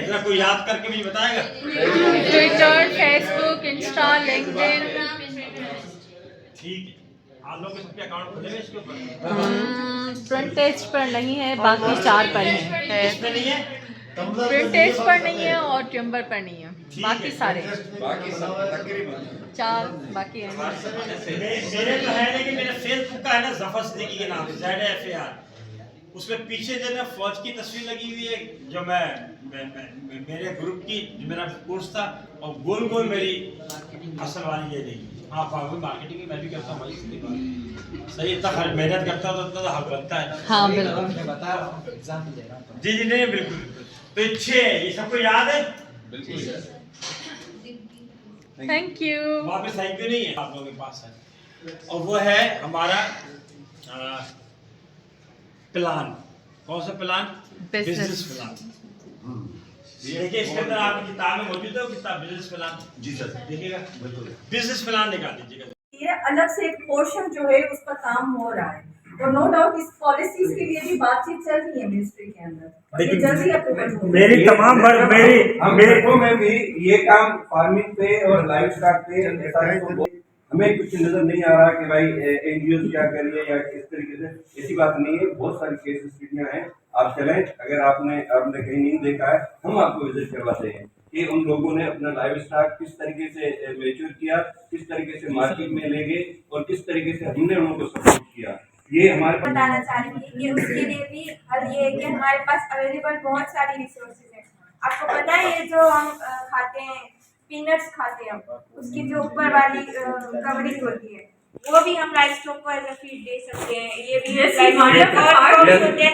जरा कोई याद करके मुझे बताएगा। Twitter, Facebook, Insta, LinkedIn. ठीक है, आप लोग के सबके अकाउंट खुले हुए इसके ऊपर? फ्रंट पेज पर नहीं है, बाकी 4 पर है। इसमें नहीं है, फ्रंट पेज पर नहीं है और ट्यूबर पर नहीं है, बाकी सारे 4 बाकी हैं। मेरे तो है, लेकिन मेरे फेसबुक का है ना, जफर सिद्दीकी के नाम से ZFAR। उसमें पीछे जो है फौज की तस्वीर लगी हुई है, जो मैं मेरे ग्रुप की, जो मेरा कोर्स था, और गोल गोल मेरी असल वाली ये नहीं। हाँ, मार्केटिंग में मैं भी करता हूँ, सही, इतना मेहनत करता हूँ तो इतना हक बनता है। हाँ बिल्कुल, जी जी, नहीं बिल्कुल। तो ये सबको याद है? Thank you. वापस थैंक यू नहीं है, आप लोगों के पास है, और वो है हमारा प्लान। कौन सा प्लान? Business plan. देखिए, इसके अंदर आपकी किताब में मौजूद है किताब बिजनेस प्लान। जी सर, देखिएगा, बिजनेस प्लान निकाल दीजिएगा। ये अलग से एक पोर्शन जो है उस पर काम हो रहा है, और नो डाउट इस पॉलिसीज के लिए भी बातचीत चल रही है मिनिस्ट्री के अंदर, और ये जल्दी अप्रूवल होगी। मेरी तमाम मेरे को में भी ये काम फार्मिंग पे और लाइव स्टॉक पे हमें कुछ नजर नहीं आ रहा कि भाई एनजीओ क्या कर रही है या किस तरीके से, ऐसी बात नहीं है। बहुत सारी केस स्टडियां हैं, आप चलें, अगर आपने कहीं नहीं देखा है, हम आपको विजिट करवाते हैं कि उन लोगों ने अपना लाइव स्टॉक किस तरीके से मैच्योर किया, किस तरीके से मार्केट में ले गए, और किस तरीके से हमने उनको सपोर्ट किया। ये हमारे बताना चाहूंगी कि उसके लिए भी हल ये है कि हमारे पास अवेलेबल बहुत सारी रिसोर्सेज है। आपको पता है, ये जो हम खाते हैं, पीनट्स खाते हैं, उसकी जो ऊपर वाली कवरिंग होती है, वो भी हम लाइव स्टॉक को एज अ फीड दे सकते हैं। ये भी होते हैं, वो भी हम दे सकते हैं,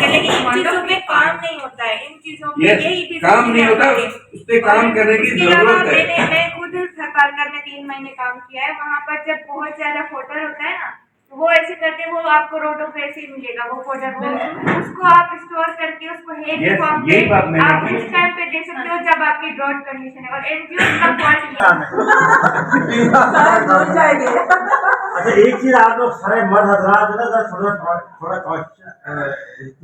लेकिन इन चीजों पे काम नहीं होता है। इन चीजों पे यही काम नहीं होता, उस पे काम करने की जरूरत है। मैं खुद पार्कर में 3 महीने काम किया है। वहाँ पर जब बहुत ज्यादा फोटर होता है ना, वो ऐसे करते, वो आपको रोडों पे ऐसे ही मिलेगा वो फोटर, वो उसको आप स्टोर करके उसको हेड फॉर्म पे आप उस टाइम पे दे सकते हो जब आपकी ड्रॉट कंडीशन है। और एनजीओ का अच्छा, एक चीज आप लोग सारे मर्द हजरात है ना, थोड़ा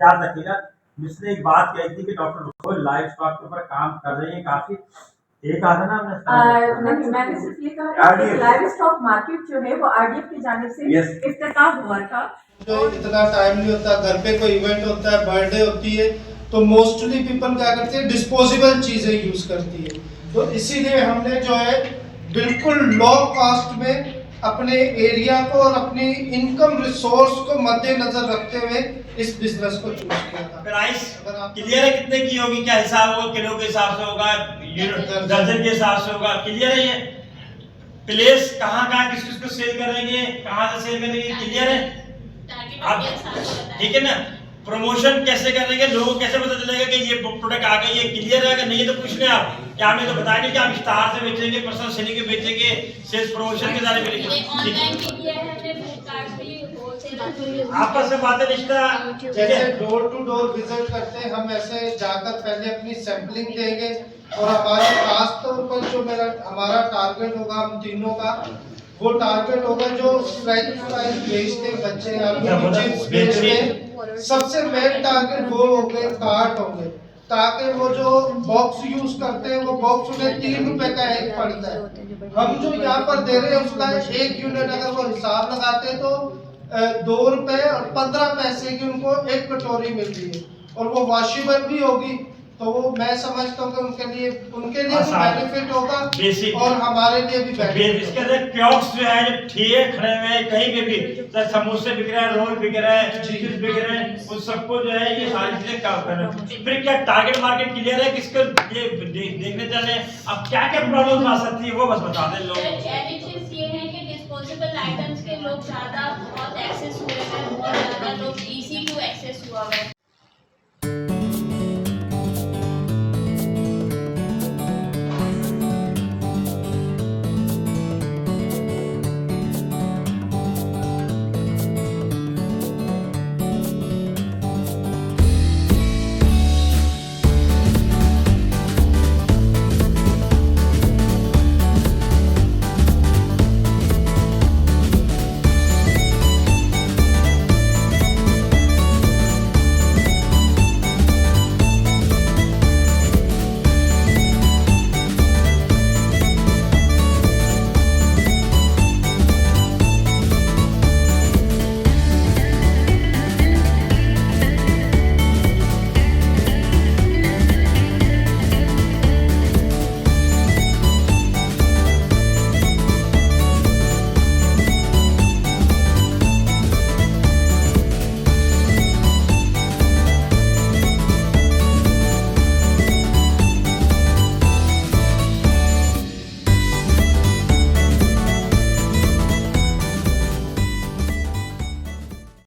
याद रखिएगा। मिसने एक बात कही थी कि डॉक्टर लाइव स्टॉक के ऊपर काम कर रही है काफी, एक आता ना नहीं, मैंने सिर्फ ये कहा कि लाइव स्टॉक मार्केट जो है वो आरडीएफ की जानिब से इफ्तिताह हुआ था। जो इतना टाइम नहीं होता, घर पे कोई इवेंट होता है, बर्थडे होती है, तो मोस्टली पीपल क्या करते हैं, डिस्पोजेबल चीजें यूज करती है। तो इसीलिए हमने जो है बिल्कुल लो कॉस्ट में अपने एरिया को और अपनी इनकम रिसोर्स को मद्देनजर रखते हुए इस बिजनेस को चूज किया था। प्राइस क्लियर है कितने की होगी, क्या हिसाब होगा, किलो के हिसाब से होगा, दर्जन के हिसाब से होगा, क्लियर है? ये प्लेस कहाँ किस किस को सेल करेंगे, कहाँ से सेल करेंगे, क्लियर है? ठीक है ना? प्रमोशन कैसे करेंगे, लोगों को कैसे पता चलेगा कि ये प्रोडक्ट आ गया, ये क्लियर है? अगर नहीं है तो पूछ लें आप, क्या हमें तो बताया नहीं कि आप स्टार से बेचेंगे, पर्सनल सेलिंग के बेचेंगे, सेल्स प्रमोशन के द्वारा आपस में बातें रिश्ता। जैसे डोर टू डोर विजिट करते हैं हम, ऐसे जाकर पहले अपनी सैंपलिंग देंगे, और हमारे खास तौर पर जो हमारा टारगेट होगा हम तीनों का, वो टारगेट होगा जो फ्रेंच फ्राइज बेचते बच्चे या चिप्स बेचते हैं। सबसे मेन टारगेट वो हो गए कार्ट होंगे, ताकि वो जो बॉक्स यूज करते हैं वो बॉक्स उन्हें 3 रुपए का एक पड़ता है। हम जो यहाँ पर दे रहे हैं उसका 1 यूनिट अगर वो हिसाब लगाते हैं तो 2 रुपए और 15 पैसे की उनको एक कटोरी मिल रही है, और वो वॉशेबल भी होगी। तो वो मैं समझता हूँ कि उनके लिए भी बेनिफिट होगा और हमारे लिए भी बेनिफिट। इसके अंदर कियोस्क जो है, जो ठेले खड़े हुए हैं कहीं पे भी, समोसे बिक रहे हैं, रोल बिक रहे हैं, चीज़ बिक रहे हैं, उन सबको जो है ये सारी चीजें काम कर रहे हैं। फिर क्या टारगेट मार्केट क्लियर है, किसको ये देखने चले, अब क्या क्या प्रॉब्लम आ सकती है वो बस बता दें लोग। ये है कि डिस्पोजेबल आइटम्स के लोग ज्यादा बहुत एक्सेस हुए हैं, बहुत ज्यादा लोग इजी टू एक्सेस हुआ है।